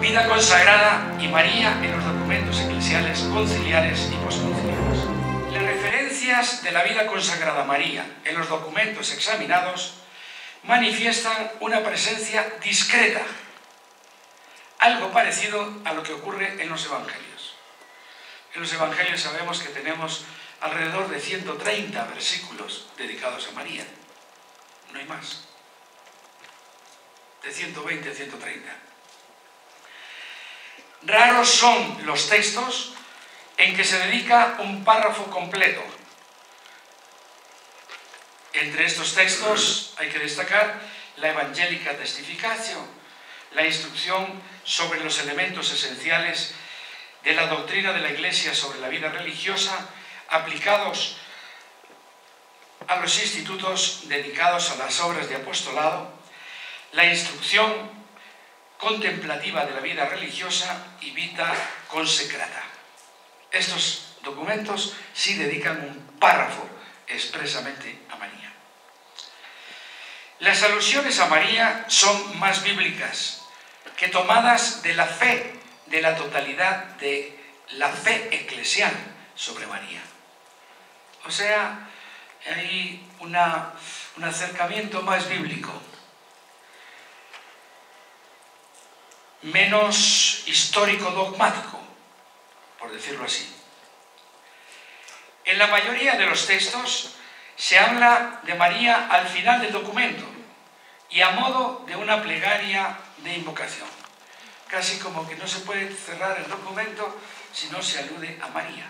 Vida consagrada y María en los documentos eclesiales conciliares y posconciliares. Las referencias de la vida consagrada a María en los documentos examinados manifiestan una presencia discreta, algo parecido a lo que ocurre en los evangelios. En los evangelios sabemos que tenemos alrededor de 130 versículos dedicados a María, no hay más, de 120 a 130. Raros son los textos en que se dedica un párrafo completo. Entre estos textos hay que destacar la Evangelica Testificatio, la instrucción sobre los elementos esenciales de la doctrina de la Iglesia sobre la vida religiosa aplicados a los institutos dedicados a las obras de apostolado, la instrucción contemplativa de la vida religiosa y vita consecrata. Estos documentos sí dedican un párrafo expresamente a María. Las alusiones a María son más bíblicas que tomadas de la fe, de la totalidad de la fe eclesial sobre María. O sea, hay un acercamiento más bíblico, menos histórico-dogmático, por decirlo así. En la mayoría de los textos se habla de María al final del documento y a modo de una plegaria de invocación. Casi como que no se puede cerrar el documento si no se alude a María,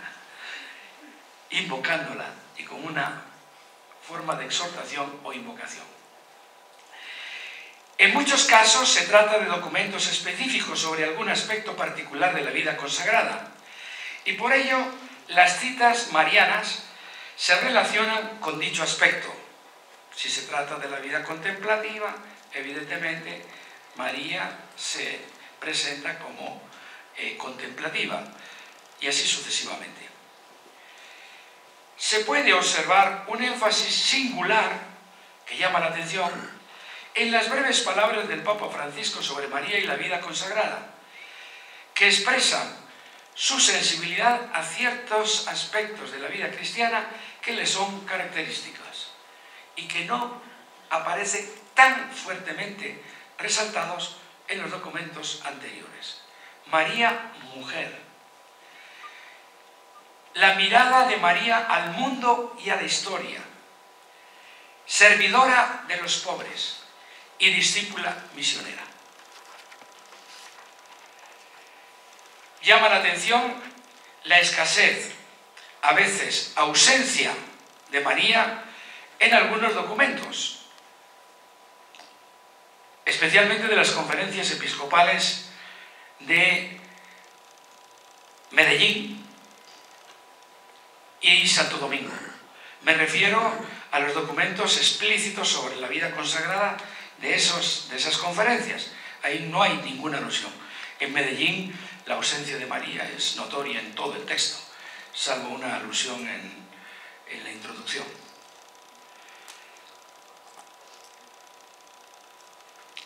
invocándola y con una forma de exhortación o invocación. En muchos casos se trata de documentos específicos sobre algún aspecto particular de la vida consagrada y por ello las citas marianas se relacionan con dicho aspecto. Si se trata de la vida contemplativa, evidentemente María se presenta como contemplativa y así sucesivamente. Se puede observar un énfasis singular que llama la atención en las breves palabras del Papa Francisco sobre María y la vida consagrada, que expresan su sensibilidad a ciertos aspectos de la vida cristiana que le son característicos y que no aparecen tan fuertemente resaltados en los documentos anteriores. María, mujer. La mirada de María al mundo y a la historia. Servidora de los pobres y discípula misionera. Llama la atención la escasez, a veces ausencia de María en algunos documentos, especialmente de las conferencias episcopales de Medellín y Santo Domingo. Me refiero a los documentos explícitos sobre la vida consagrada de esas conferencias. Ahí no hay ninguna alusión. En Medellín la ausencia de María es notoria en todo el texto, salvo una alusión en la introducción.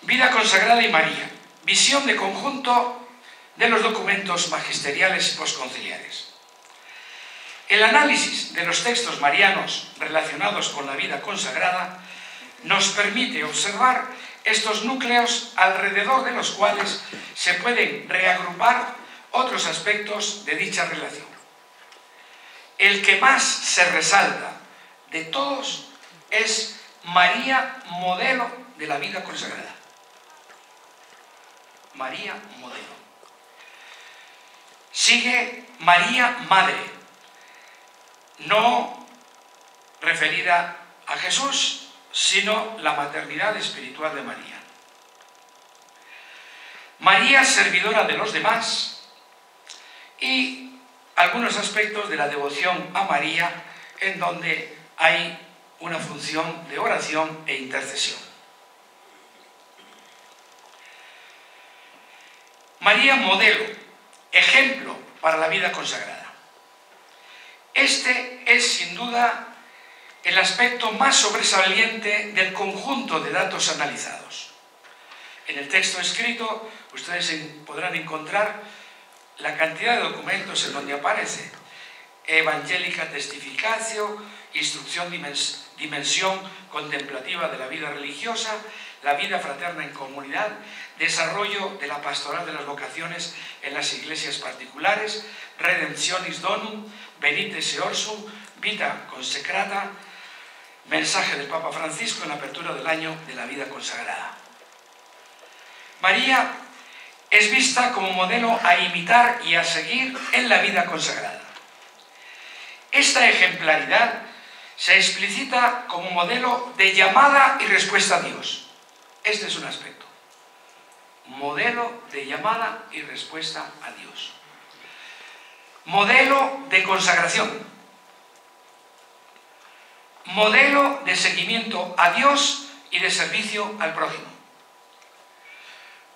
Vida consagrada y María. Visión de conjunto de los documentos magisteriales y posconciliares. El análisis de los textos marianos relacionados con la vida consagrada nos permite observar estos núcleos alrededor de los cuales se pueden reagrupar otros aspectos de dicha relación. El que más se resalta de todos es María, modelo de la vida consagrada. María, modelo. Sigue María, madre, no referida a Jesús, sino la maternidad espiritual de María. María, servidora de los demás, y algunos aspectos de la devoción a María en donde hay una función de oración e intercesión. María, modelo, ejemplo para la vida consagrada. Este es sin duda el aspecto más sobresaliente del conjunto de datos analizados. En el texto escrito ustedes podrán encontrar la cantidad de documentos en donde aparece Evangelica Testificatio, instrucción, dimensión contemplativa de la vida religiosa, la vida fraterna en comunidad, desarrollo de la pastoral de las vocaciones en las iglesias particulares, Redemptionis Donum, Benite Eorsum, Vita Consecrata, mensaje del Papa Francisco en la apertura del año de la vida consagrada. María es vista como modelo a imitar y a seguir en la vida consagrada. Esta ejemplaridad se explicita como modelo de llamada y respuesta a Dios. Este es un aspecto. Modelo de llamada y respuesta a Dios. Modelo de consagración. Modelo de seguimiento a Dios y de servicio al prójimo.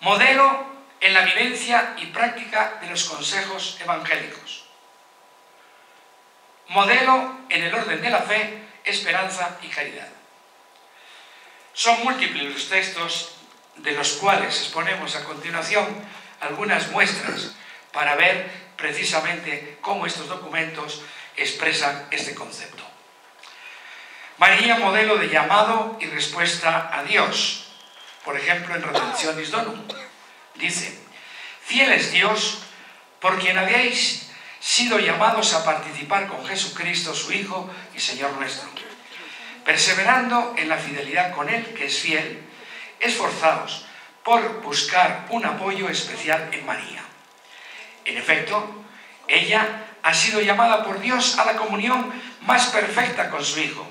Modelo en la vivencia y práctica de los consejos evangélicos. Modelo en el orden de la fe, esperanza y caridad. Son múltiples los textos de los cuales exponemos a continuación algunas muestras para ver precisamente cómo estos documentos expresan este concepto. María, modelo de llamado y respuesta a Dios. Por ejemplo, en Redemptionis Donum, dice: fiel es Dios, por quien habéis sido llamados a participar con Jesucristo, su Hijo y Señor nuestro. Perseverando en la fidelidad con Él, que es fiel, esforzaos por buscar un apoyo especial en María. En efecto, ella ha sido llamada por Dios a la comunión más perfecta con su Hijo.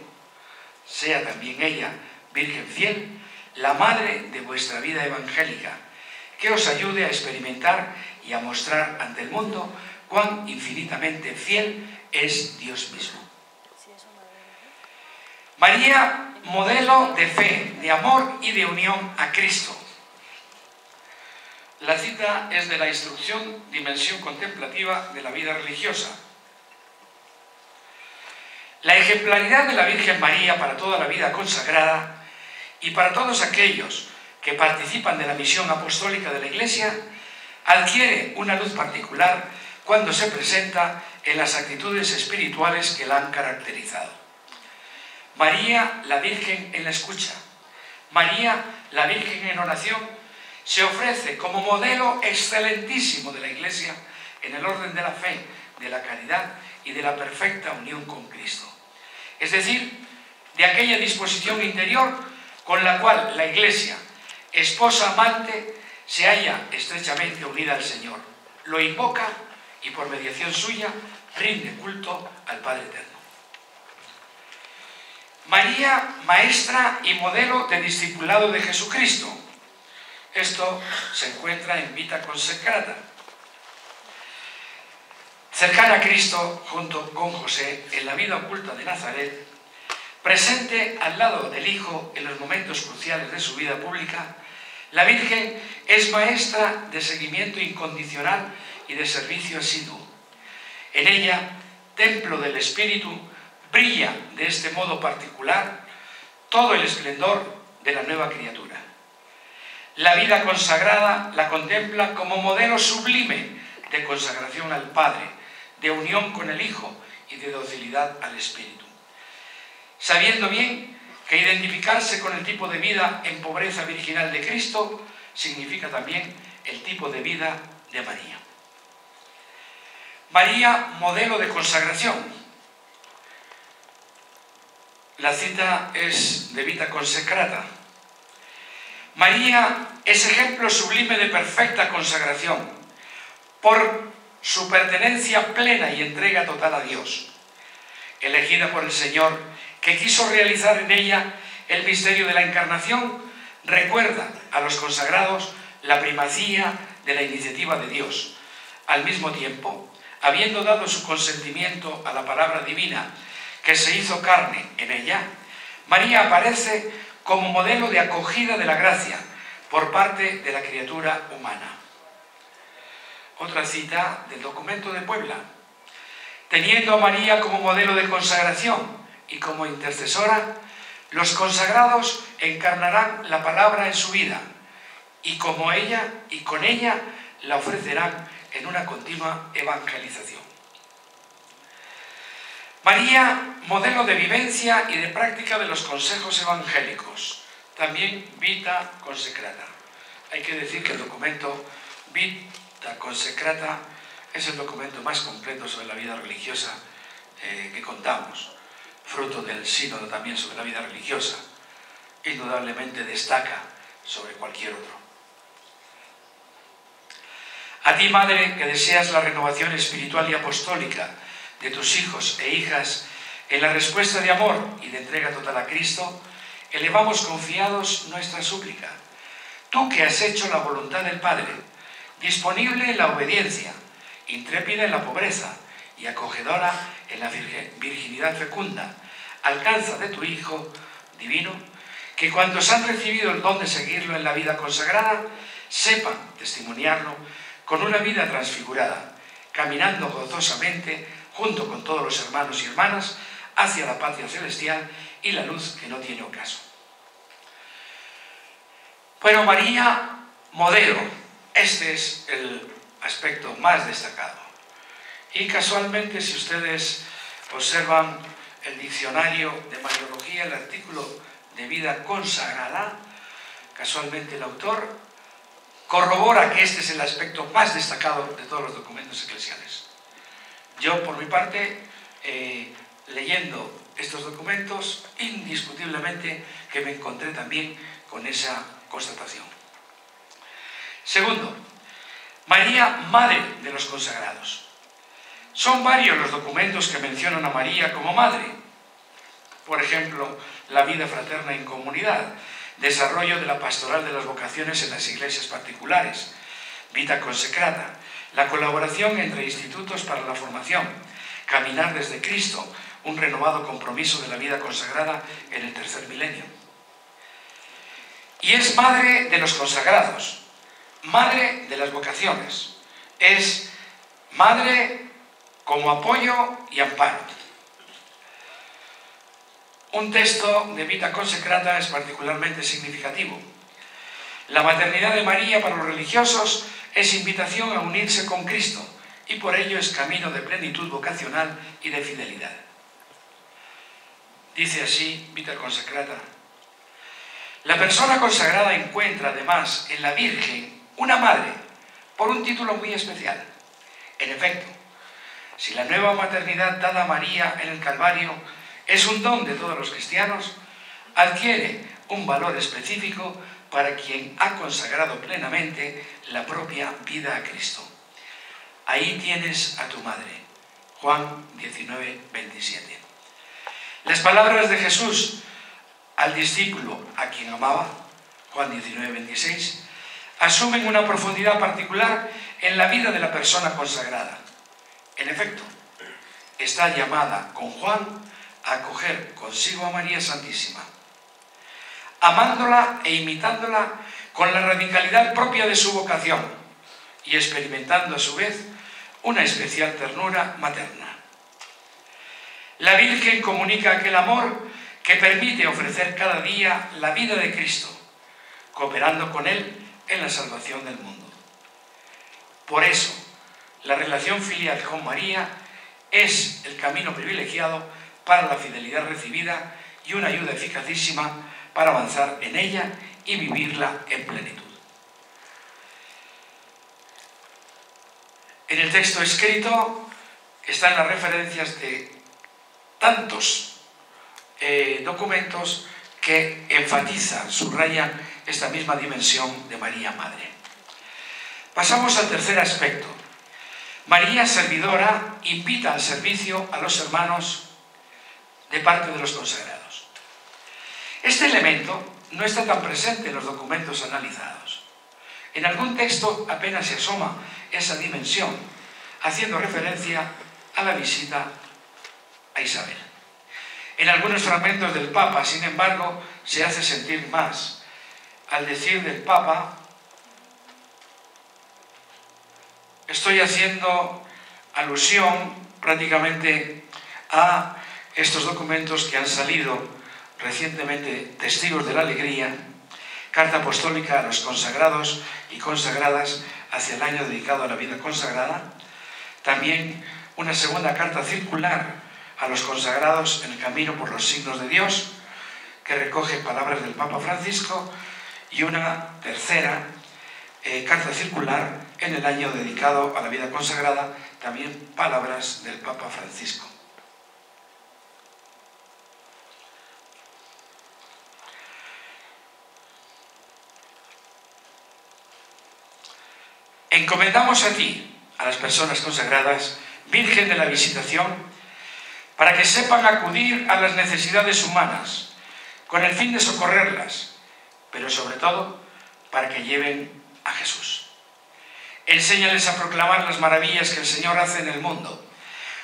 Sea también ella, Virgen fiel, la madre de vuestra vida evangélica, que os ayude a experimentar y a mostrar ante el mundo cuán infinitamente fiel es Dios mismo. María, modelo de fe, de amor y de unión a Cristo. La cita es de la instrucción Dimensión contemplativa de la vida religiosa. La ejemplaridad de la Virgen María para toda la vida consagrada y para todos aquellos que participan de la misión apostólica de la Iglesia adquiere una luz particular cuando se presenta en las actitudes espirituales que la han caracterizado. María, la Virgen en la escucha. María, la Virgen en oración, se ofrece como modelo excelentísimo de la Iglesia en el orden de la fe, de la caridad y de la perfecta unión con Cristo. Es decir, de aquella disposición interior con la cual la Iglesia, esposa amante, se halla estrechamente unida al Señor, lo invoca y por mediación suya rinde culto al Padre Eterno. María, maestra y modelo de discipulado de Jesucristo. Esto se encuentra en Vita Consecrata. Cercana a Cristo junto con José en la vida oculta de Nazaret, presente al lado del Hijo en los momentos cruciales de su vida pública, la Virgen es maestra de seguimiento incondicional y de servicio asiduo. En ella, templo del Espíritu, brilla de este modo particular todo el esplendor de la nueva criatura. La vida consagrada la contempla como modelo sublime de consagración al Padre, de unión con el Hijo y de docilidad al Espíritu. Sabiendo bien que identificarse con el tipo de vida en pobreza virginal de Cristo significa también el tipo de vida de María. María, modelo de consagración. La cita es de Vita Consecrata. María es ejemplo sublime de perfecta consagración por su pertenencia plena y entrega total a Dios. Elegida por el Señor, que quiso realizar en ella el misterio de la Encarnación, recuerda a los consagrados la primacía de la iniciativa de Dios. Al mismo tiempo, habiendo dado su consentimiento a la palabra divina que se hizo carne en ella, María aparece como modelo de acogida de la gracia por parte de la criatura humana. Otra cita del documento de Puebla. Teniendo a María como modelo de consagración y como intercesora, los consagrados encarnarán la palabra en su vida y con ella la ofrecerán en una continua evangelización. María, modelo de vivencia y de práctica de los consejos evangélicos, también Vita Consecrata. Hay que decir que el documento Vita Consecrata es el documento más completo sobre la vida religiosa que contamos, fruto del sínodo también sobre la vida religiosa. Indudablemente destaca sobre cualquier otro. A ti, madre, que deseas la renovación espiritual y apostólica de tus hijos e hijas en la respuesta de amor y de entrega total a Cristo, elevamos confiados nuestra súplica. Tú que has hecho la voluntad del Padre, disponible en la obediencia, intrépida en la pobreza y acogedora en la virginidad fecunda, alcanza de tu Hijo divino que cuantos han recibido el don de seguirlo en la vida consagrada, sepan testimoniarlo con una vida transfigurada, caminando gozosamente junto con todos los hermanos y hermanas hacia la patria celestial y la luz que no tiene ocaso. Bueno, María, modelo, este es el aspecto más destacado. Y casualmente, si ustedes observan el diccionario de Mariología, el artículo de vida consagrada, casualmente el autor corrobora que este es el aspecto más destacado de todos los documentos eclesiales. Yo, por mi parte, leyendo estos documentos, indiscutiblemente que me encontré también con esa constatación. Segundo, María, madre de los consagrados. Son varios los documentos que mencionan a María como madre. Por ejemplo, la vida fraterna en comunidad, desarrollo de la pastoral de las vocaciones en las iglesias particulares, Vita Consecrata, la colaboración entre institutos para la formación, caminar desde Cristo, un renovado compromiso de la vida consagrada en el tercer milenio. Y es madre de los consagrados, madre de las vocaciones, es madre como apoyo y amparo. Un texto de Vita Consecrata es particularmente significativo. La maternidad de María para los religiosos es invitación a unirse con Cristo y por ello es camino de plenitud vocacional y de fidelidad. Dice así Vita Consecrata: la persona consagrada encuentra además en la Virgen una madre por un título muy especial. En efecto, si la nueva maternidad dada a María en el Calvario es un don de todos los cristianos, adquiere un valor específico para quien ha consagrado plenamente la propia vida a Cristo. Ahí tienes a tu madre. Juan 19, 27. Las palabras de Jesús al discípulo a quien amaba, Juan 19, 26, asumen una profundidad particular en la vida de la persona consagrada. En efecto, está llamada con Juan a acoger consigo a María Santísima, amándola e imitándola con la radicalidad propia de su vocación y experimentando a su vez una especial ternura materna. La Virgen comunica aquel amor que permite ofrecer cada día la vida de Cristo, cooperando con Él en la salvación del mundo. Por eso, la relación filial con María es el camino privilegiado para la fidelidad recibida y una ayuda eficacísima para avanzar en ella y vivirla en plenitud. En el texto escrito están las referencias de tantos documentos que enfatizan, subrayan esta misma dimensión de María Madre. Pasamos al tercer aspecto. María Servidora invita al servicio a los hermanos de parte de los consagrados. Este elemento no está tan presente en los documentos analizados. En algún texto apenas se asoma esa dimensión, haciendo referencia a la visita a Isabel. En algunos fragmentos del Papa, sin embargo, se hace sentir más. Al decir del Papa, estoy haciendo alusión prácticamente a estos documentos que han salido recientemente, Testigos de la Alegría, carta apostólica a los consagrados y consagradas hacia el año dedicado a la vida consagrada. También una segunda carta circular a los consagrados en el camino por los signos de Dios, que recoge palabras del Papa Francisco, y una tercera carta circular en el año dedicado a la vida consagrada, también palabras del Papa Francisco. Encomendamos a ti, a las personas consagradas, Virgen de la Visitación, para que sepan acudir a las necesidades humanas, con el fin de socorrerlas, pero sobre todo para que lleven a Jesús. Enséñales a proclamar las maravillas que el Señor hace en el mundo,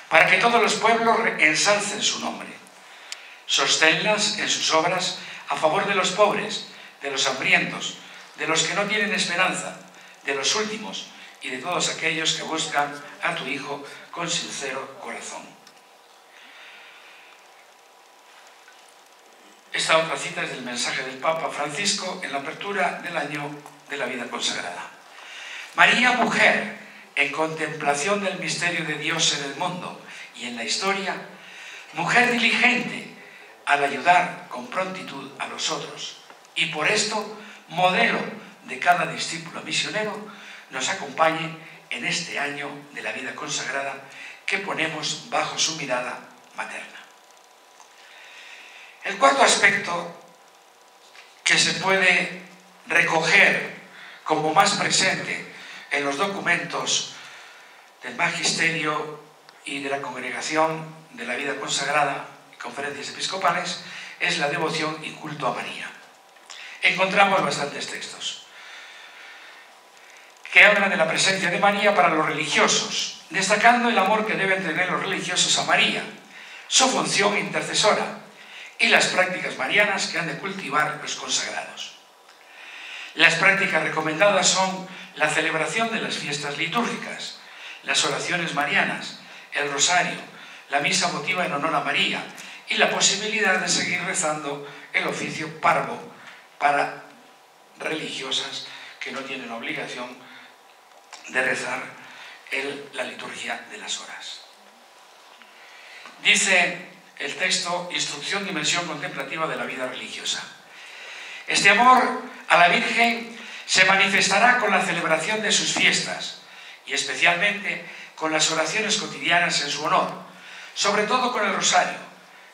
para que todos los pueblos ensalcen su nombre. Sosténlas en sus obras a favor de los pobres, de los hambrientos, de los que no tienen esperanza, de los últimos y de todos aquellos que buscan a tu Hijo con sincero corazón. Esta otra cita es del mensaje del Papa Francisco en la apertura del año de la vida consagrada. María, mujer, en contemplación del misterio de Dios en el mundo y en la historia, mujer diligente al ayudar con prontitud a los otros, y por esto, modelo de cada discípulo misionero, nos acompañe en este año de la vida consagrada que ponemos bajo su mirada materna. El cuarto aspecto que se puede recoger como más presente en los documentos del Magisterio y de la Congregación de la Vida Consagrada y Conferencias Episcopales es la devoción y culto a María. Encontramos bastantes textos que hablan de la presencia de María para los religiosos, destacando el amor que deben tener los religiosos a María, su función intercesora y las prácticas marianas que han de cultivar los consagrados. Las prácticas recomendadas son la celebración de las fiestas litúrgicas, las oraciones marianas, el rosario, la misa votiva en honor a María y la posibilidad de seguir rezando el oficio parvo para religiosas que no tienen obligación de rezar la liturgia de las horas. Dice el texto, instrucción, dimensión contemplativa de la vida religiosa. Este amor a la Virgen se manifestará con la celebración de sus fiestas y especialmente con las oraciones cotidianas en su honor, sobre todo con el rosario,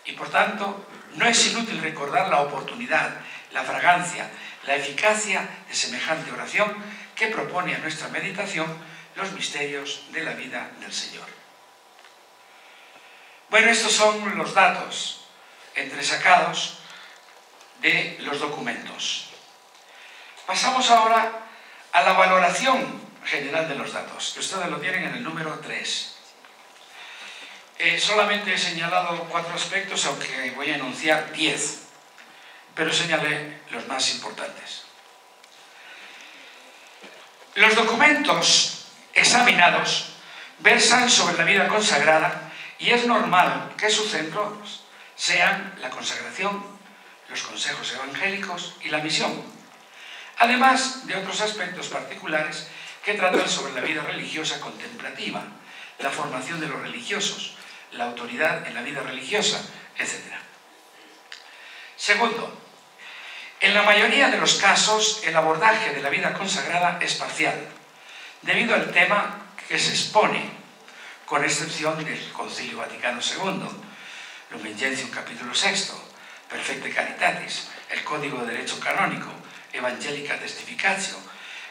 y por tanto no es inútil recordar la oportunidad, la fragancia, la eficacia de semejante oración que propone a nuestra meditación los misterios de la vida del Señor. Bueno, estos son los datos entresacados de los documentos. Pasamos ahora a la valoración general de los datos, que ustedes lo tienen en el número 3. Solamente he señalado 4 aspectos, aunque voy a enunciar 10, pero señalé los más importantes. Los documentos examinados versan sobre la vida consagrada y es normal que sus centros sean la consagración, los consejos evangélicos y la misión, además de otros aspectos particulares que tratan sobre la vida religiosa contemplativa, la formación de los religiosos, la autoridad en la vida religiosa, etc. Segundo, en la mayoría de los casos el abordaje de la vida consagrada es parcial, debido al tema que se expone, con excepción del Concilio Vaticano II, Lumen Gentium capítulo 6, Perfecte Caritatis, el Código de Derecho Canónico, Evangelica Testificatio,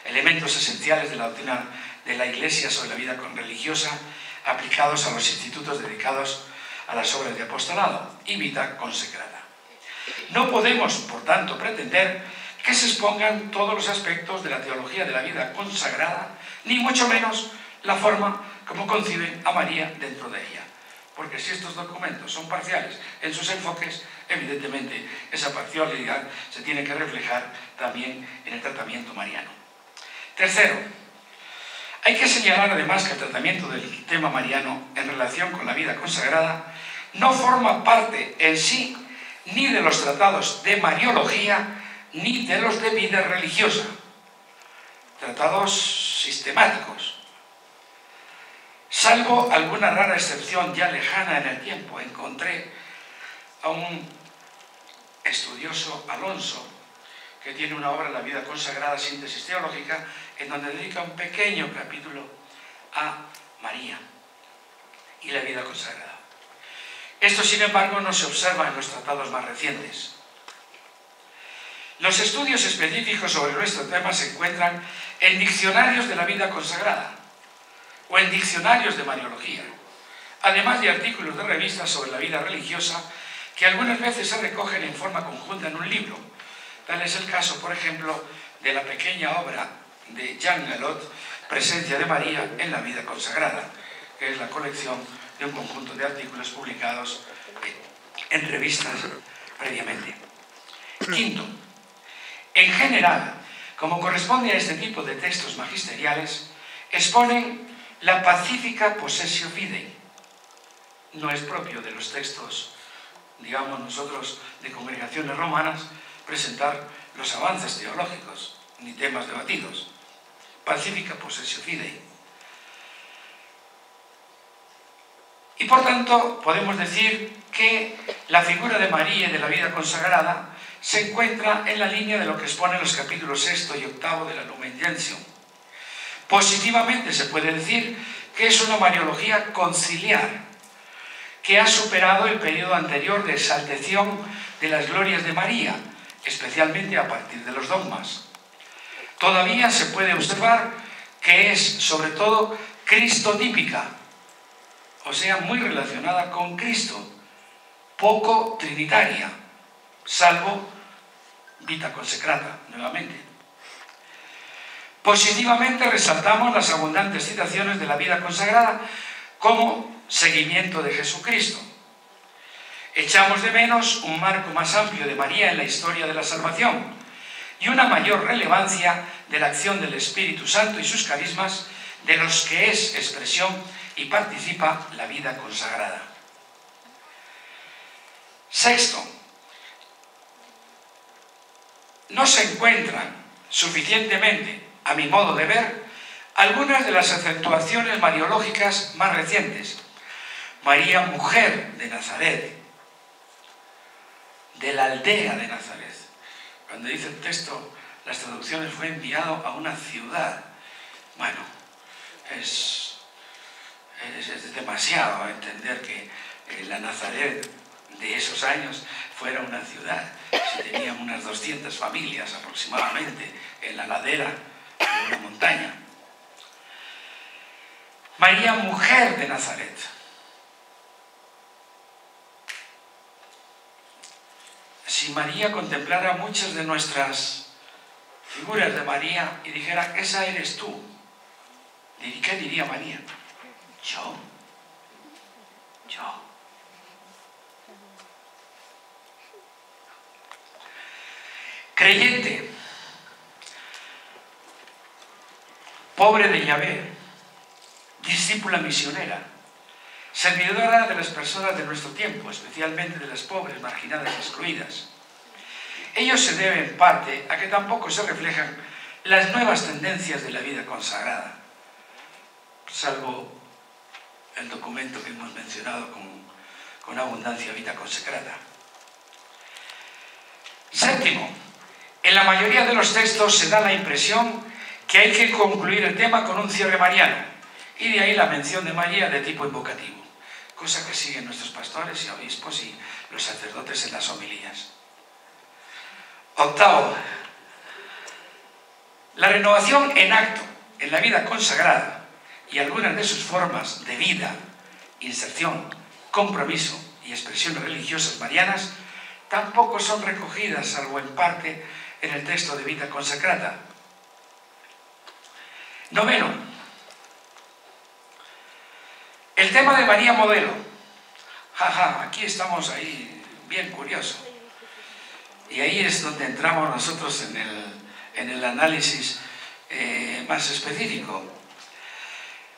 elementos esenciales de la doctrina de la Iglesia sobre la vida religiosa aplicados a los institutos dedicados a las obras de apostolado y vida consecrada. No podemos, por tanto, pretender que se expongan todos los aspectos de la teología de la vida consagrada, ni mucho menos la forma como conciben a María dentro de ella. Porque si estos documentos son parciales en sus enfoques, evidentemente esa parcialidad se tiene que reflejar también en el tratamiento mariano. Tercero, hay que señalar además que el tratamiento del tema mariano en relación con la vida consagrada no forma parte en sí ni de los tratados de Mariología ni de los de vida religiosa, tratados sistemáticos. Salvo alguna rara excepción ya lejana en el tiempo, encontré a un estudioso, Alonso, que tiene una obra, La vida consagrada, síntesis teológica, en donde dedica un pequeño capítulo a María y la vida consagrada. Esto, sin embargo, no se observa en los tratados más recientes. Los estudios específicos sobre nuestro tema se encuentran en diccionarios de la vida consagrada o en diccionarios de Mariología, además de artículos de revistas sobre la vida religiosa que algunas veces se recogen en forma conjunta en un libro. Tal es el caso, por ejemplo, de la pequeña obra de Jean Galot, Presencia de María en la vida consagrada, que es la colección de un conjunto de artículos publicados en revistas previamente. Quinto, en general, como corresponde a este tipo de textos magisteriales, exponen la pacífica possessio fidei. No es propio de los textos, digamos nosotros, de congregaciones romanas, presentar los avances teológicos, ni temas debatidos. Pacífica possessio fidei. Y por tanto, podemos decir que la figura de María y de la vida consagrada se encuentra en la línea de lo que exponen los capítulos 6 y 8 de la Lumen Gentium. Positivamente se puede decir que es una mariología conciliar, que ha superado el periodo anterior de exaltación de las glorias de María, especialmente a partir de los dogmas. Todavía se puede observar que es, sobre todo, cristotípica, o sea, muy relacionada con Cristo, poco trinitaria, salvo vita consecrata, nuevamente. Positivamente resaltamos las abundantes citaciones de la vida consagrada como seguimiento de Jesucristo. Echamos de menos un marco más amplio de María en la historia de la salvación y una mayor relevancia de la acción del Espíritu Santo y sus carismas, de los que es expresión y participa la vida consagrada. Sexto, no se encuentran suficientemente, a mi modo de ver, algunas de las acentuaciones mariológicas más recientes. María, mujer de Nazaret, de la aldea de Nazaret. Cuando dice el texto, las traducciones, fue enviado a una ciudad. Bueno, es demasiado entender que la Nazaret de esos años fuera una ciudad. Si tenían unas 200 familias aproximadamente en la ladera de una montaña. María, mujer de Nazaret. Si María contemplara muchas de nuestras figuras de María y dijera, esa eres tú, ¿qué diría María? Yo. Creyente, pobre de Yahvé, discípula misionera, servidora de las personas de nuestro tiempo, especialmente de las pobres, marginadas y excluidas. Ello se debe en parte a que tampoco se reflejan las nuevas tendencias de la vida consagrada, salvo el documento que hemos mencionado con abundancia, Vita Consecrata. Séptimo, en la mayoría de los textos se da la impresión que hay que concluir el tema con un cierre mariano, y de ahí la mención de María de tipo invocativo, cosa que siguen nuestros pastores y obispos y los sacerdotes en las homilías. Octavo, la renovación en acto en la vida consagrada y algunas de sus formas de vida, inserción, compromiso y expresiones religiosas marianas tampoco son recogidas, salvo en parte, en el texto de Vita Consecrata. Noveno, el tema de María modelo. Aquí estamos ahí bien curioso. Y ahí es donde entramos nosotros en el análisis más específico.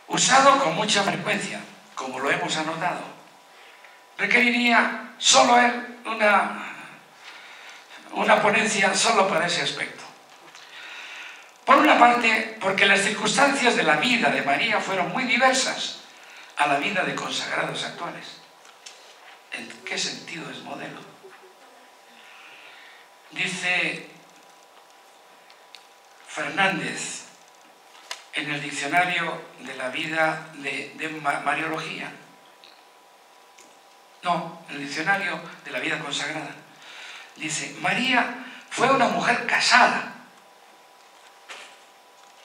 Usado con mucha frecuencia, como lo hemos anotado, requeriría solo él una ponencia solo para ese aspecto. Por una parte, porque las circunstancias de la vida de María fueron muy diversas a la vida de consagrados actuales. ¿En qué sentido es modelo? Dice Fernández en el diccionario de la vida de Mariología, no, en el diccionario de la vida consagrada, dice: María fue una mujer casada.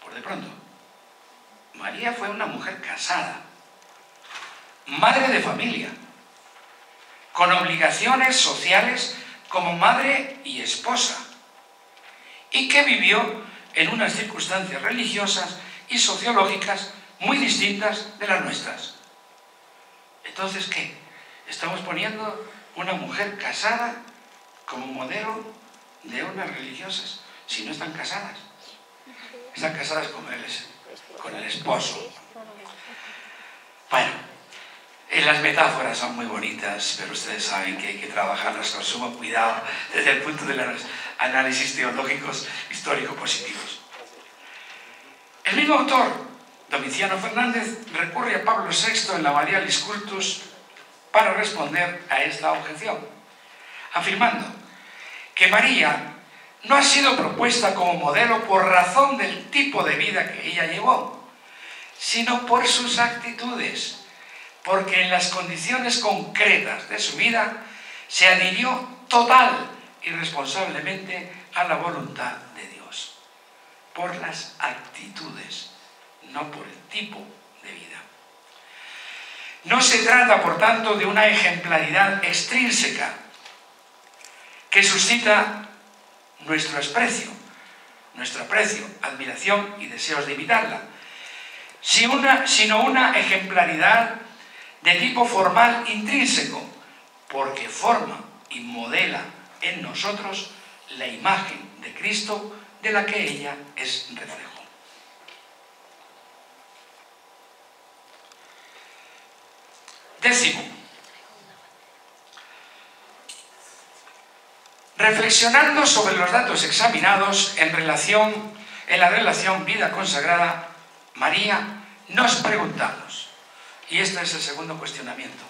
Por de pronto, María fue una mujer casada, madre de familia, con obligaciones sociales como madre y esposa, y que vivió en unas circunstancias religiosas y sociológicas muy distintas de las nuestras. Entonces, ¿qué? Estamos poniendo una mujer casada como modelo de unas religiosas, si no están casadas. Están casadas con el esposo. Bueno, las metáforas son muy bonitas, pero ustedes saben que hay que trabajarlas con sumo cuidado desde el punto de los análisis teológicos histórico-positivos. El mismo autor, Domiciano Fernández, recurre a Pablo VI en la Marialis Cultus para responder a esta objeción, afirmando que María no ha sido propuesta como modelo por razón del tipo de vida que ella llevó, sino por sus actitudes, porque en las condiciones concretas de su vida se adhirió total y responsablemente a la voluntad de Dios. Por las actitudes, no por el tipo de vida. No se trata, por tanto, de una ejemplaridad extrínseca que suscita nuestro aprecio, admiración y deseos de imitarla, sino una ejemplaridad de tipo formal intrínseco, porque forma y modela en nosotros la imagen de Cristo de la que ella es reflejo. Décimo, reflexionando sobre los datos examinados en la relación vida consagrada María, nos preguntamos, y este es el segundo cuestionamiento.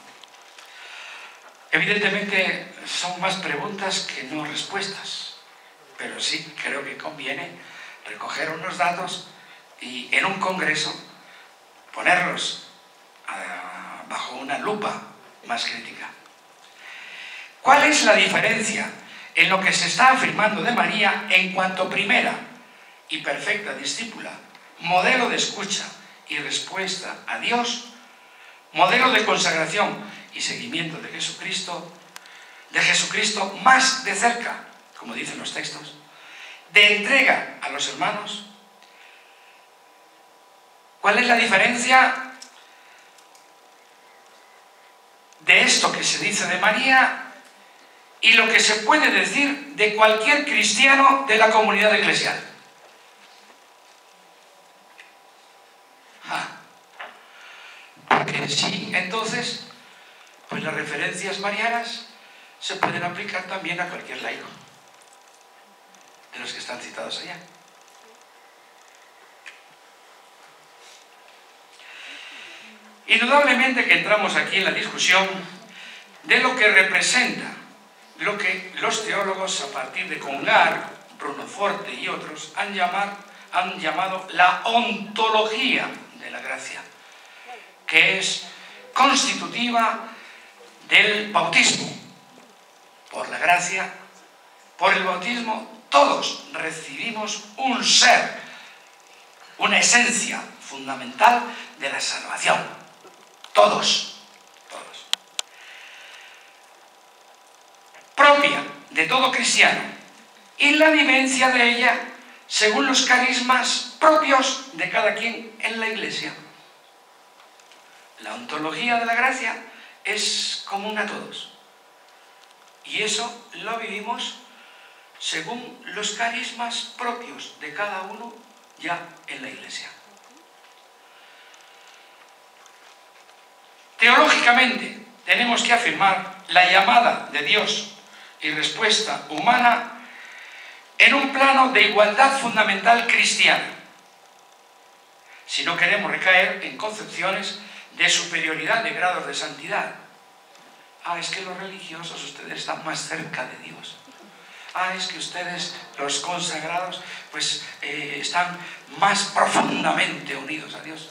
Evidentemente son más preguntas que no respuestas, pero sí creo que conviene recoger unos datos y en un congreso ponerlos bajo una lupa más crítica. ¿Cuál es la diferencia en lo que se está afirmando de María en cuanto primera y perfecta discípula, modelo de escucha y respuesta a Dios, modelo de consagración y seguimiento de Jesucristo más de cerca, como dicen los textos, de entrega a los hermanos? ¿Cuál es la diferencia de esto que se dice de María y lo que se puede decir de cualquier cristiano de la comunidad eclesial? Porque sí, entonces, pues las referencias marianas se pueden aplicar también a cualquier laico de los que están citados allá. Indudablemente que entramos aquí en la discusión de lo que representa lo que los teólogos, a partir de Congar, Bruno Forte y otros, han llamado la ontología de la gracia, que es constitutiva del bautismo. Por la gracia, por el bautismo, todos recibimos un ser, una esencia fundamental de la salvación. Todos. Propia de todo cristiano, y la vivencia de ella según los carismas propios de cada quien en la Iglesia. La ontología de la gracia es común a todos, y eso lo vivimos según los carismas propios de cada uno ya en la Iglesia. Teológicamente tenemos que afirmar la llamada de Dios y respuesta humana en un plano de igualdad fundamental cristiana, si no queremos recaer en concepciones de superioridad de grados de santidad. Es que los religiosos, ustedes están más cerca de Dios. Es que ustedes, los consagrados, pues están más profundamente unidos a Dios.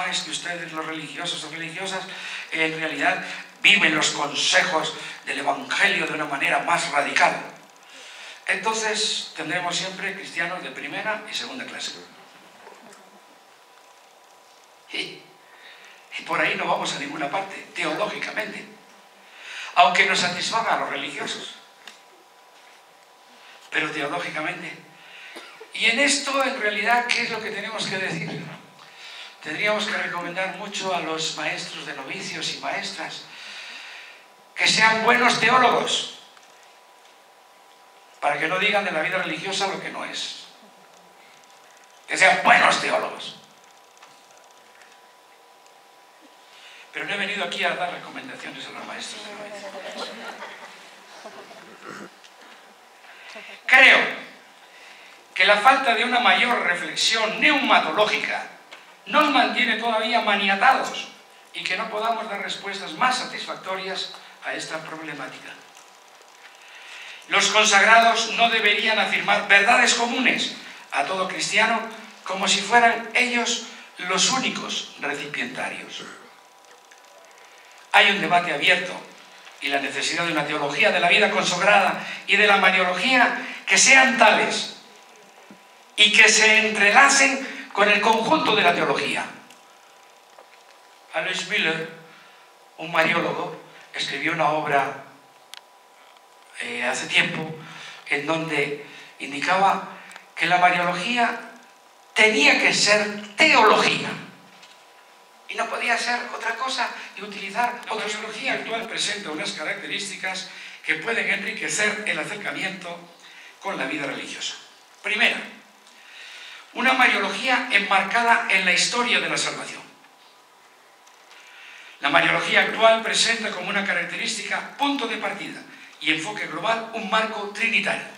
Es que ustedes, los religiosos o religiosas, en realidad viven los consejos del Evangelio de una manera más radical. Entonces tendremos siempre cristianos de primera y segunda clase. Y por ahí no vamos a ninguna parte, teológicamente. Aunque nos satisfaga a los religiosos. Pero teológicamente. Y en esto, en realidad, ¿qué es lo que tenemos que decir? Tendríamos que recomendar mucho a los maestros de novicios y maestras que sean buenos teólogos, para que no digan de la vida religiosa lo que no es. Que sean buenos teólogos. Pero no he venido aquí a dar recomendaciones a los maestros de novicios. Creo que la falta de una mayor reflexión neumatológica nos mantiene todavía maniatados y que no podamos dar respuestas más satisfactorias a esta problemática. Los consagrados no deberían afirmar verdades comunes a todo cristiano como si fueran ellos los únicos recipientarios. Hay un debate abierto y la necesidad de una teología de la vida consagrada y de la mariología que sean tales y que se entrelacen con el conjunto de la teología. Alois Müller, un mariólogo, escribió una obra hace tiempo en donde indicaba que la mariología tenía que ser teología y no podía ser otra cosa y utilizar la mariología actual. Presenta unas características que pueden enriquecer el acercamiento con la vida religiosa. Primera, una mariología enmarcada en la historia de la salvación. La mariología actual presenta como una característica punto de partida y enfoque global un marco trinitario.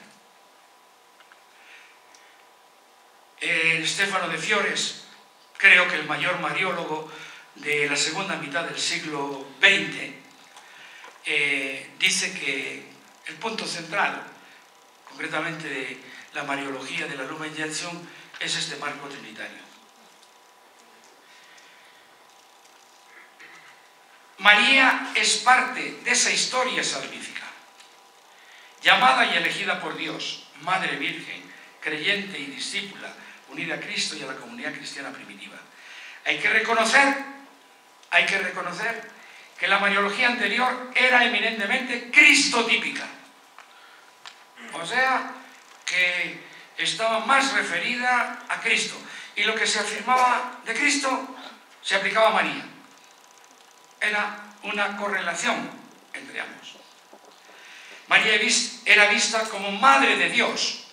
Stefano de Fiores, creo que el mayor mariólogo de la segunda mitad del siglo XX, dice que el punto central, concretamente de la mariología de la Lumen Gentium, es este marco trinitario. María es parte de esa historia salvífica, llamada y elegida por Dios, Madre Virgen, creyente y discípula, unida a Cristo y a la comunidad cristiana primitiva. Hay que reconocer que la mariología anterior era eminentemente cristotípica. O sea, que estaba más referida a Cristo. Y lo que se afirmaba de Cristo se aplicaba a María. Era una correlación entre ambos. María era vista como Madre de Dios.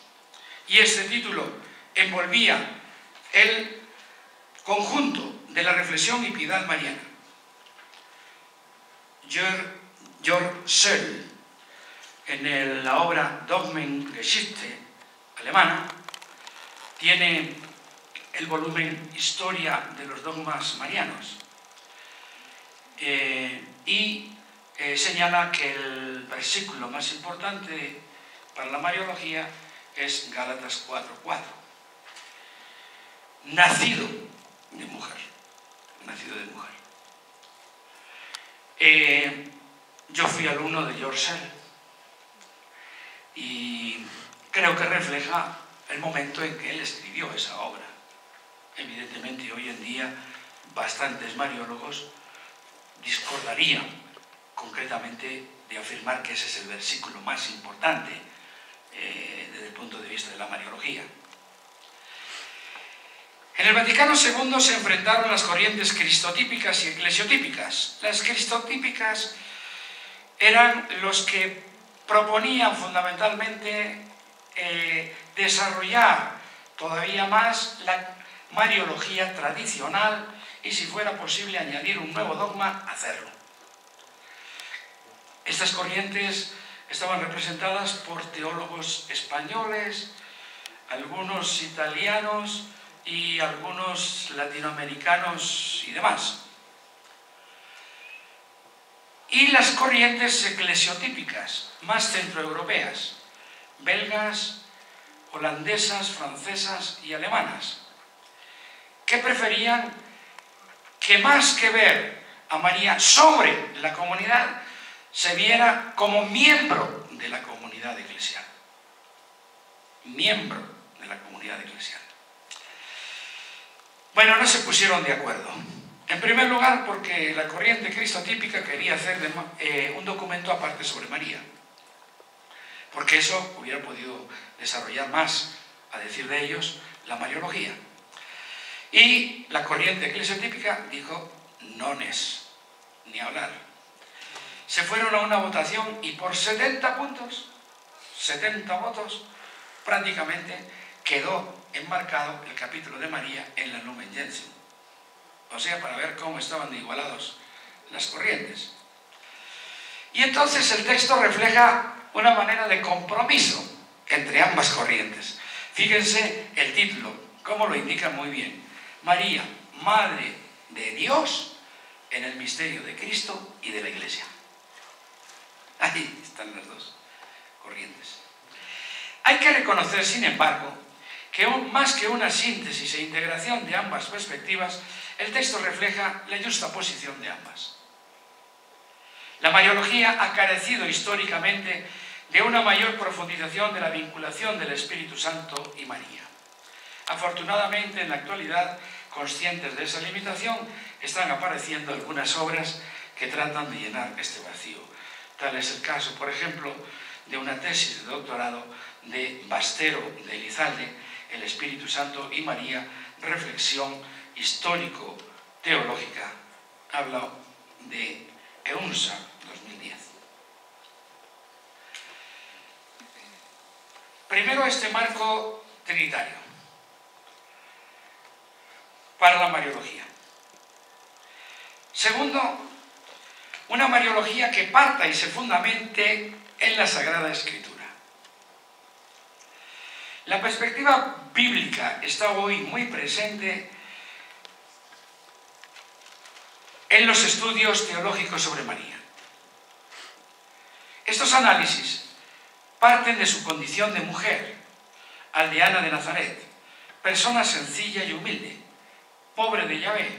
Y este título envolvía el conjunto de la reflexión y piedad mariana. Georg Söll, en la obra Dogmengeschichte alemana, tiene el volumen Historia de los dogmas marianos y señala que el versículo más importante para la mariología es Gálatas 4:4. Nacido de mujer. Nacido de mujer. Yo fui alumno de Georg Söll y creo que refleja el momento en que él escribió esa obra. Evidentemente hoy en día bastantes mariólogos discordarían concretamente de afirmar que ese es el versículo más importante desde el punto de vista de la mariología. En el Vaticano II se enfrentaron las corrientes cristotípicas y eclesiotípicas. Las cristotípicas eran los que proponían fundamentalmente desarrollar todavía más la mariología tradicional y, si fuera posible, añadir un nuevo dogma, hacerlo. Estas corrientes estaban representadas por teólogos españoles, algunos italianos y algunos latinoamericanos y demás. Y las corrientes eclesiotípicas, más centroeuropeas, belgas, holandesas, francesas y alemanas, que preferían que más que ver a María sobre la comunidad, se viera como miembro de la comunidad eclesial. Miembro de la comunidad eclesial. Bueno, no se pusieron de acuerdo. En primer lugar, porque la corriente cristotípica quería hacer un documento aparte sobre María. Porque eso hubiera podido desarrollar más, a decir de ellos, la mariología. Y la corriente eclesiotípica dijo, no ni hablar. Se fueron a una votación y por 70 puntos, 70 votos, prácticamente quedó enmarcado el capítulo de María en la Lumen Gentium. O sea, para ver cómo estaban igualados las corrientes. Y entonces el texto refleja una manera de compromiso entre ambas corrientes. Fíjense el título, cómo lo indica muy bien. María, Madre de Dios, en el misterio de Cristo y de la Iglesia. Ahí están las dos corrientes. Hay que reconocer, sin embargo, que más que una síntesis e integración de ambas perspectivas, el texto refleja la justa posición de ambas. La mariología ha carecido históricamente de una mayor profundización de la vinculación del Espíritu Santo y María. Afortunadamente, en la actualidad, conscientes de esa limitación, están apareciendo algunas obras que tratan de llenar este vacío. Tal es el caso, por ejemplo, de una tesis de doctorado de Bastero de Elizalde, El Espíritu Santo y María, reflexión histórico-teológica. Habla de EUNSA 2010. Primero, este marco trinitario para la mariología. Segundo, una mariología que parta y se fundamente en la Sagrada Escritura. La perspectiva bíblica está hoy muy presente en los estudios teológicos sobre María. Estos análisis parten de su condición de mujer, aldeana de Nazaret, persona sencilla y humilde, pobre de Yahvé,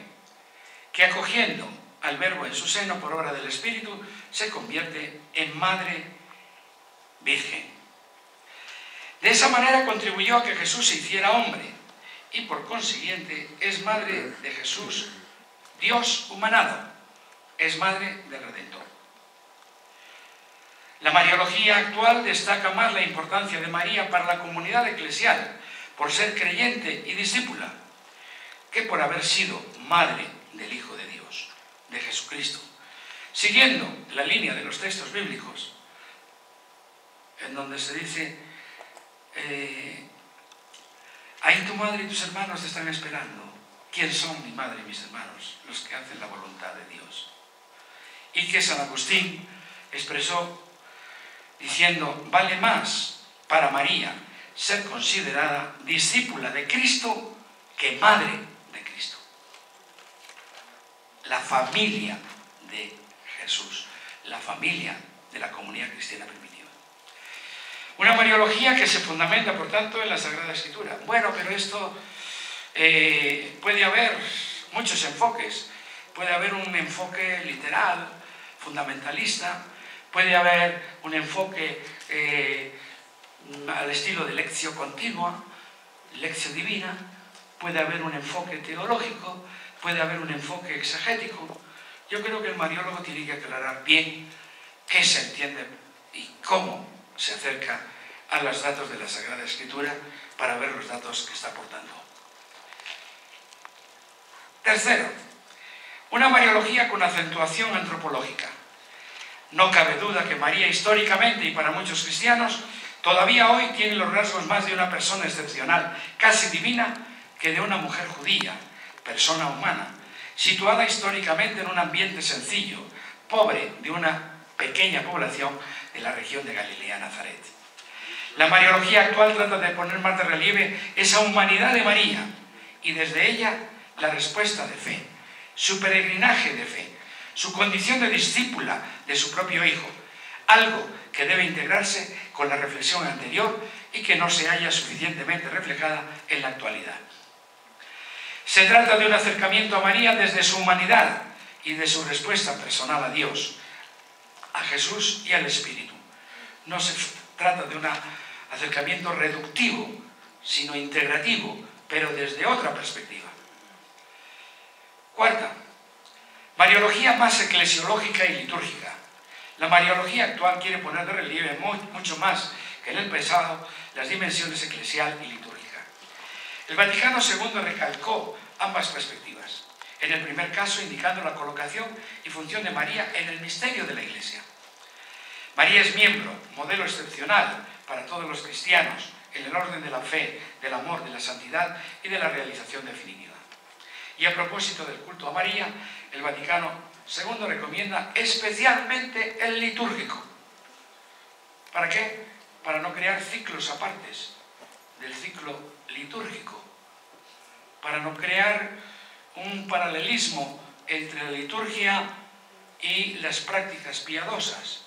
que acogiendo al Verbo en su seno por obra del Espíritu, se convierte en madre virgen. De esa manera contribuyó a que Jesús se hiciera hombre y por consiguiente es madre de Jesús, Dios humanado, es madre del Redentor. La mariología actual destaca más la importancia de María para la comunidad eclesial por ser creyente y discípula que por haber sido madre del Hijo de Dios, de Jesucristo. Siguiendo la línea de los textos bíblicos, en donde se dice, ahí tu madre y tus hermanos te están esperando. ¿Quién son mi madre y mis hermanos? Los que hacen la voluntad de Dios. Y que San Agustín expresó diciendo, vale más para María ser considerada discípula de Cristo que madre de Cristo. La familia de Jesús, la familia de la comunidad cristiana primitiva. Una mariología que se fundamenta, por tanto, en la Sagrada Escritura. Bueno, pero esto puede haber muchos enfoques. Puede haber un enfoque literal, fundamentalista, puede haber un enfoque al estilo de lección continua, lección divina, puede haber un enfoque teológico, puede haber un enfoque exegético. Yo creo que el mariólogo tiene que aclarar bien qué se entiende y cómo se acerca a los datos de la Sagrada Escritura para ver los datos que está aportando. Tercero, una mariología con acentuación antropológica. No cabe duda que María históricamente y para muchos cristianos todavía hoy tiene los rasgos más de una persona excepcional, casi divina, que de una mujer judía, persona humana, situada históricamente en un ambiente sencillo, pobre de una pequeña población de la región de Galilea, Nazaret. La mariología actual trata de poner más de relieve esa humanidad de María y desde ella la respuesta de fe, su peregrinaje de fe, su condición de discípula de su propio Hijo, algo que debe integrarse con la reflexión anterior y que no se halla suficientemente reflejada en la actualidad. Se trata de un acercamiento a María desde su humanidad y de su respuesta personal a Dios, a Jesús y al Espíritu. No se trata de un acercamiento reductivo, sino integrativo, pero desde otra perspectiva. Cuarta, mariología más eclesiológica y litúrgica. La mariología actual quiere poner de relieve mucho más que en el pasado las dimensiones eclesial y litúrgica. El Vaticano II recalcó ambas perspectivas. En el primer caso, indicando la colocación y función de María en el misterio de la Iglesia. María es miembro, modelo excepcional para todos los cristianos en el orden de la fe, del amor, de la santidad y de la realización definitiva. Y a propósito del culto a María, el Vaticano II recomienda especialmente el litúrgico. ¿Para qué? Para no crear ciclos apartes del ciclo litúrgico, para no crear un paralelismo entre la liturgia y las prácticas piadosas.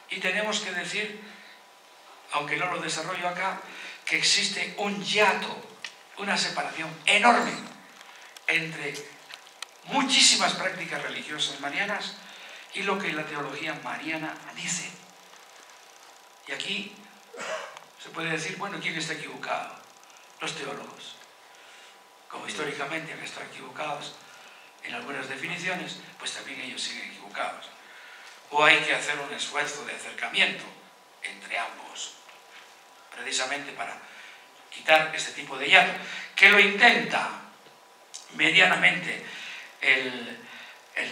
Y tenemos que decir, aunque no lo desarrollo acá, que existe un hiato, una separación enorme entre muchísimas prácticas religiosas marianas y lo que la teología mariana dice. Y aquí se puede decir, bueno, ¿quién está equivocado? Los teólogos. Como históricamente han estado equivocados en algunas definiciones, pues también ellos siguen equivocados. O hay que hacer un esfuerzo de acercamiento entre ambos, precisamente para quitar este tipo de hiato, que lo intenta medianamente el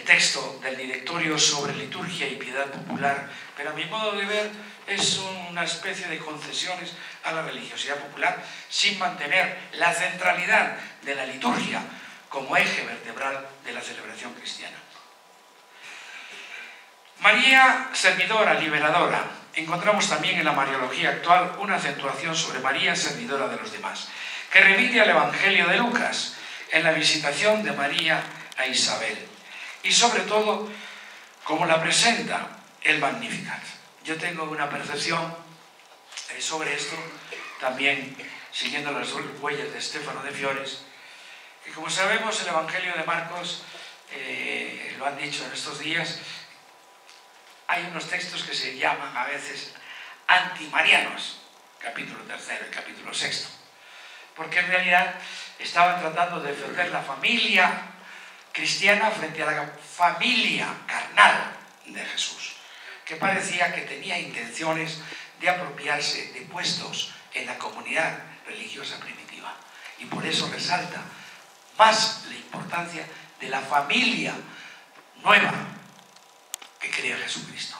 texto del Directorio sobre liturgia y piedad popular, pero a mi modo de ver es una especie de concesiones a la religiosidad popular sin mantener la centralidad de la liturgia como eje vertebral de la celebración cristiana. María, servidora, liberadora. Encontramos también en la mariología actual una acentuación sobre María, servidora de los demás, que remite al Evangelio de Lucas, en la visitación de María a Isabel, y sobre todo, como la presenta el Magnificat. Yo tengo una percepción sobre esto, también siguiendo las huellas de Stefano de Fiores, que como sabemos el Evangelio de Marcos, lo han dicho en estos días, hay unos textos que se llaman a veces antimarianos, capítulo 3 y capítulo 6, porque en realidad estaban tratando de defender la familia cristiana frente a la familia carnal de Jesús, que parecía que tenía intenciones de apropiarse de puestos en la comunidad religiosa primitiva. Y por eso resalta más la importancia de la familia nueva que crea Jesucristo.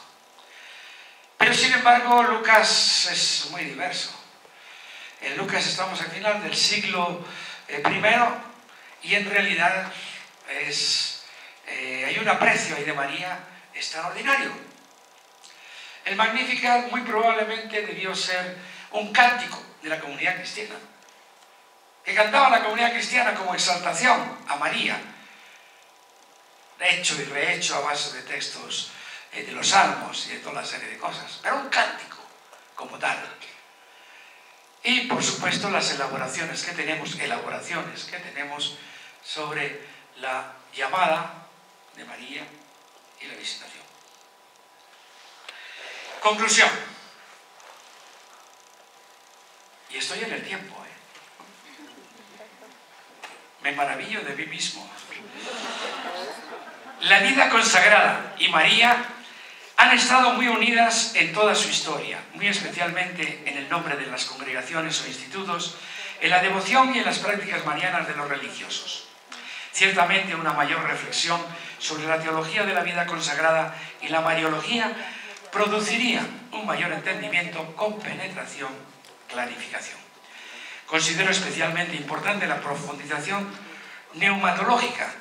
Pero sin embargo, Lucas es muy diverso. En Lucas estamos al final del siglo I y en realidad hay un aprecio ahí de María extraordinario. El Magnificat muy probablemente debió ser un cántico de la comunidad cristiana, que cantaba la comunidad cristiana como exaltación a María, hecho y rehecho a base de textos de los salmos y de toda la serie de cosas, pero un cántico como tal. Y por supuesto las elaboraciones que tenemos sobre la llamada de María y la visitación. Conclusión. Y estoy en el tiempo, me maravillo de mí mismo. La vida consagrada y María han estado muy unidas en toda su historia, muy especialmente en el nombre de las congregaciones o institutos, en la devoción y en las prácticas marianas de los religiosos. Ciertamente una mayor reflexión sobre la teología de la vida consagrada y la mariología produciría un mayor entendimiento, compenetración, clarificación. Considero especialmente importante la profundización neumatológica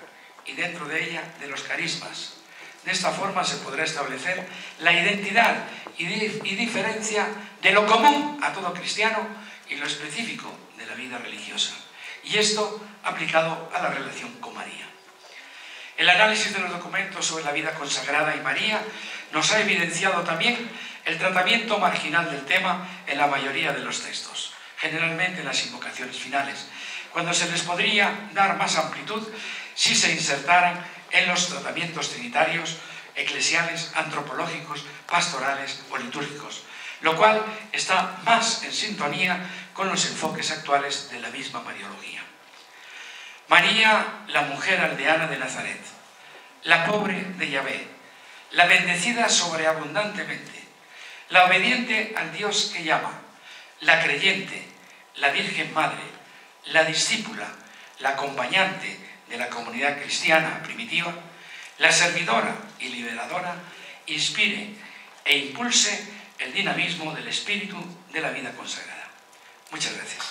y dentro de ella de los carismas, De esta forma se podrá establecer la identidad y diferencia de lo común a todo cristiano y lo específico de la vida religiosa. Y esto aplicado a la relación con María. El análisis de los documentos sobre la vida consagrada y María nos ha evidenciado también el tratamiento marginal del tema en la mayoría de los textos, generalmente en las invocaciones finales, cuando se les podría dar más amplitud si se insertaran en los tratamientos trinitarios, eclesiales, antropológicos, pastorales o litúrgicos, lo cual está más en sintonía con los enfoques actuales de la misma Mariología. María, la mujer aldeana de Nazaret, la pobre de Yahvé, la bendecida sobreabundantemente, la obediente al Dios que llama, la creyente, la Virgen Madre, la discípula, la acompañante de la comunidad cristiana primitiva, la servidora y liberadora, inspire e impulse el dinamismo del espíritu de la vida consagrada. Muchas gracias.